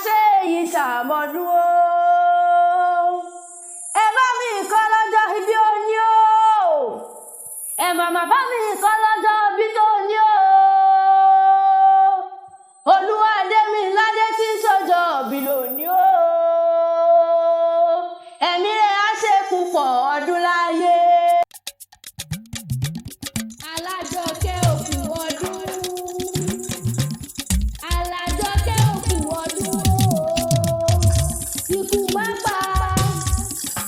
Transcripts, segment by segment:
ṣe èyí ṣàmọ́dún o. Ẹ bá mi kọ́ lọ́jọ́ ibi òní o. Ẹ màmá bá mi kọ́ lọ́jọ́ ibi tó ní o. Olúwadémiládé tí sọjọ́ òbí lónìí o. Ẹ̀mí rẹ̀ á ṣe púpọ̀ ọdún láyé. Alájọkẹ́ òkú ọdún. Alájọkẹ́ òkú ọdún. Ikú má pa.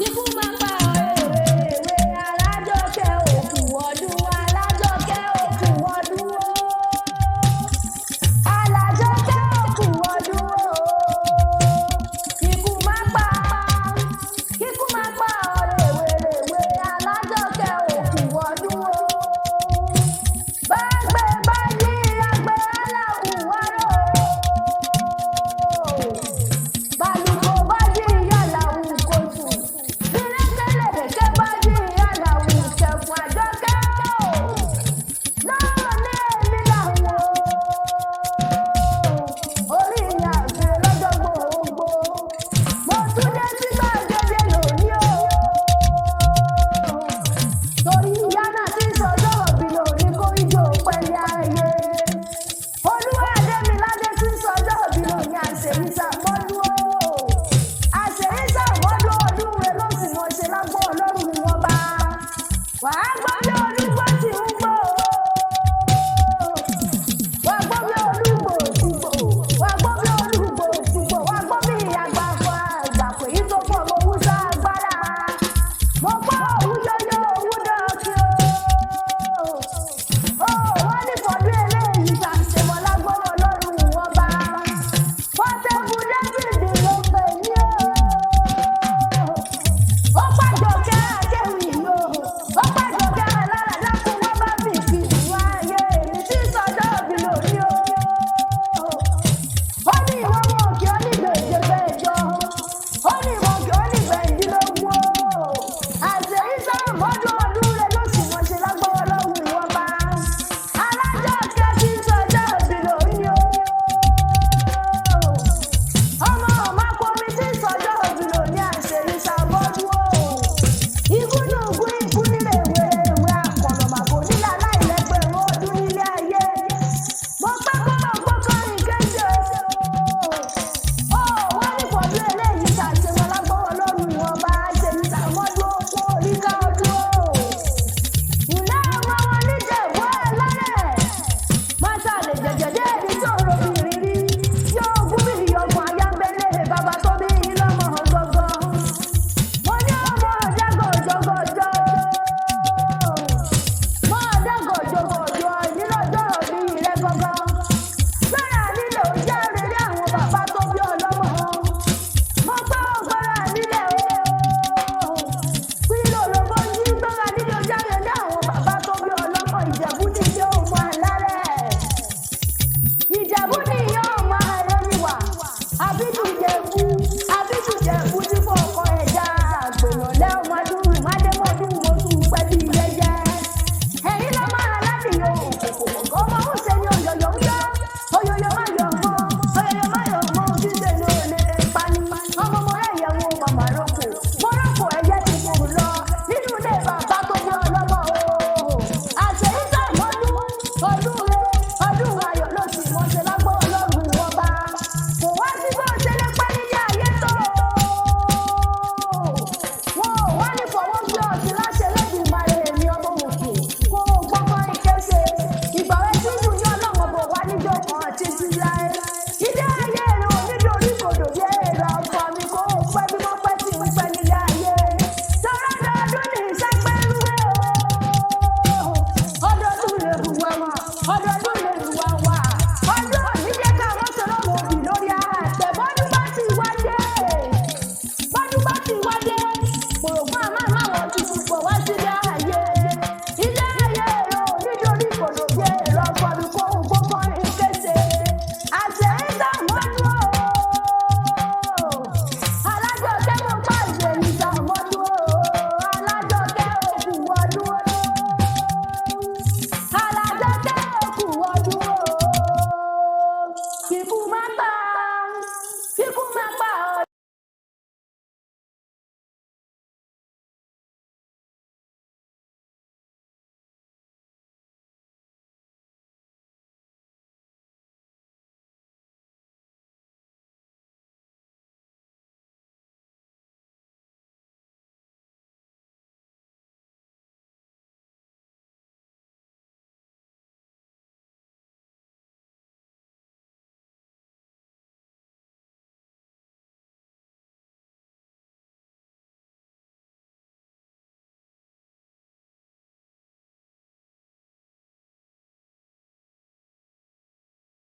Ikú má pa èrè. Alájọkẹ́ òkú ọdún. Alájọkẹ́ òkú ọdún. Alájọkẹ́ òkú ọdún. Ikú má pa. Ikú má pa èrè. Alájọkẹ́ òkú ọdún. Bágbé bá yí àgbẹ̀ aláwùwárò. Bálùkò bá yí aláwù kòtù. Ìrẹsẹ̀lẹ̀kẹ̀ bá yí aláwù kẹfún Àjọkẹ́ o. Náà ní èmi làwọn orí ìyá àgbẹ̀ lọ́jọ́ gbogbo. Mo tún dé sí gbàgede lónìí o. Torí ìyá náà ti sọjọ́ òbí lónìí kó ijó pẹ̀lẹ́ ayé. Olúwadémiládé ti sọjọ́ òbí lónìí àṣèyí ṣàmọ́dún o. Àṣèyí ṣàmọ́dún ọdún rẹ̀ ló sì mọ̀ ṣe lágbó Ọlọ́run ni wọ́n bá. Wàá gbọ́ bí olúgbó ti ń gbò. Wàá gbọ́ bí olúgbó ti gbò. Wàá gbọ́ bí olúgbó ti gbò. Wàá gbọ́ bí àgbàfọ̀ àgbàpè yìí tó pọ̀ mọ́ wúsá agbára. Mo gbọ́ òun yọyọ òun dọ̀kí o. Wọ́n ní fọdún eléyìí ṣàṣemọ́ lágbọ́rọ̀ Ọlọ́run ni wọ́n bá. Pọ́tẹ́bù Dáfídì ló pè ní o. Ó pàjọkẹ́ akéwì o. Ó pàjọkẹ́ aláràdákú wọ́n bá fi ìkìtì wá ayé èmi tí sọjọ́ òbí lónìí o. Ó ní ìwọ wọn òkè onígbèjègbèjọ. Ó ní ìwọ òkè onígbèjìlógún o. Àṣèyí ṣàmọ́dún ọdún rẹ̀ ló sì mọ̀ ṣe lágbọ́rọ̀ Ọlọ́run ni wọ́n bá. Alájọkẹ́ tí sọjọ́ òbí lónìí o. Ọmọ ọmọkùnrin tí sọjọ́ òbí lónìí àṣèyí ṣàmọ́dún o. Igúnnugún ikú nílé ìwé àkànlọ̀màkò nílé aláìlẹ́gbẹ̀rún ọdún nílé ayé. Mo pẹ́ kọ́mọ gbọ́kànrin kéde o. Wọ́n ní fọdún eléyìí ṣàṣemọ́ lágbọ́rọ̀ Ọlọ́run ni wọ́n bá. Àṣèyí ṣàmọ́dún okú oríkà ọdún o. Ìlà ọmọ wọn níjẹ̀bú ẹ̀ lálẹ́. Máṣá lè jẹ̀jẹ̀ dé ibi tí òun robi ìrírí. Yóò gún mi ìyọ̀gbọ̀n ayábẹ́lẹ̀ bàbá tó bí yín lọ́mọ gọ́gọ́. Mo ní ọmọ ọ̀dàgọ̀jọ̀gọ̀jọ̀. Mo ọ̀dàgọ̀jọ̀gọ̀jọ̀ ìnílọ́jọ́ òbí rẹ̀ gọ́gọ́. Gbára nílé ò jẹ́ rere àwọn bàbá tó bí ọlọ́mọ. Mo gbọ́ gbára nílé o. Pílò lóko yí gbára nílé ò jẹ́ rere àwọn bàbá tó bí ọlọ́mọ. Ìjẹ̀bú ní ilé ọmọ alárẹ̀. Ìjẹ̀bú ní ìyá ọmọ ẹlẹ́niwà. Àbíjù Ìjẹ̀bú tí fún ọkọ ẹja àgbèrò lẹ́ọ̀mọdún mádémọdún mo tún pẹ́ bí ilé jẹ́. Ẹ̀yin ló máa láti yọ òkòkò ọmọ ń ṣe ní ọ̀yọ̀yọ̀ ń yọ. Ọ̀yọ̀yọ̀ má yọ̀ mọ́. Ọ̀yọ̀yọ̀ má yọ̀ mọ́. Jíjẹ ló lè pani. Ọmọ mo rẹ̀ yẹ̀ wọ́n màmá rọ́pò. Mo rọ́pò ẹ̀yẹ ti fò lọ. Nínú ilé bàbá tó bí ọlọ́mọ o. Àṣèyí ṣàmọ́dún ọdún rẹ̀ ọdún ayọ̀ ló sì mọ̀ ṣe lágbó Ọlọ́run ni wọ́n bá. Kò wá sí bó ṣe lè pẹ́ nílé ayé tó. Wọn ò wá ní fọwọ́ gbé ọtí láṣẹ lẹ́dùnmarè èmi ọmọ òkè. Kó o gbọ́gbọ́n ìkéṣe. Ìgbà rẹ̀ tí ìlú ní Ọlọ́run bò wá níjọ́ kan títí láé. Ilé ayé rẹ̀ ò ní dorí kodò bí èrò ọkọ mi kó o pẹ́ bí mo pẹ́ tí ń pẹ́ nílé ayé. Sọ́rọ́ ọdọọdún ní ìṣẹ́pẹ́ rúwé o. Ọdọọdún lè hù wẹ́wà. Ọdọọdún lè hù wẹ́wà. Ọdún òní jẹ́ káwọn sọ̀rọ̀ òbí lórí àtẹ̀. Bọ́dún bá ti wá dé. Bọ́dún bá ti wá dé. Kòrògbọ́n àmàwọn tuntun pọ̀ wá sílé ayé. Ilé ayé rẹ̀ ò ní dorí kodò bí èrò ọkọ mi kó o gbọ́gbọ́n ìkéṣe. Àṣèyí ṣàmọ́dún o. Alájọkẹ́ mo pa Àṣèyí ṣàmọ́dún o. Alájọkẹ́ òkú ọdún o. Alájọkẹ́ òkú ọdún o. Ikú má pa. kíkú máa pa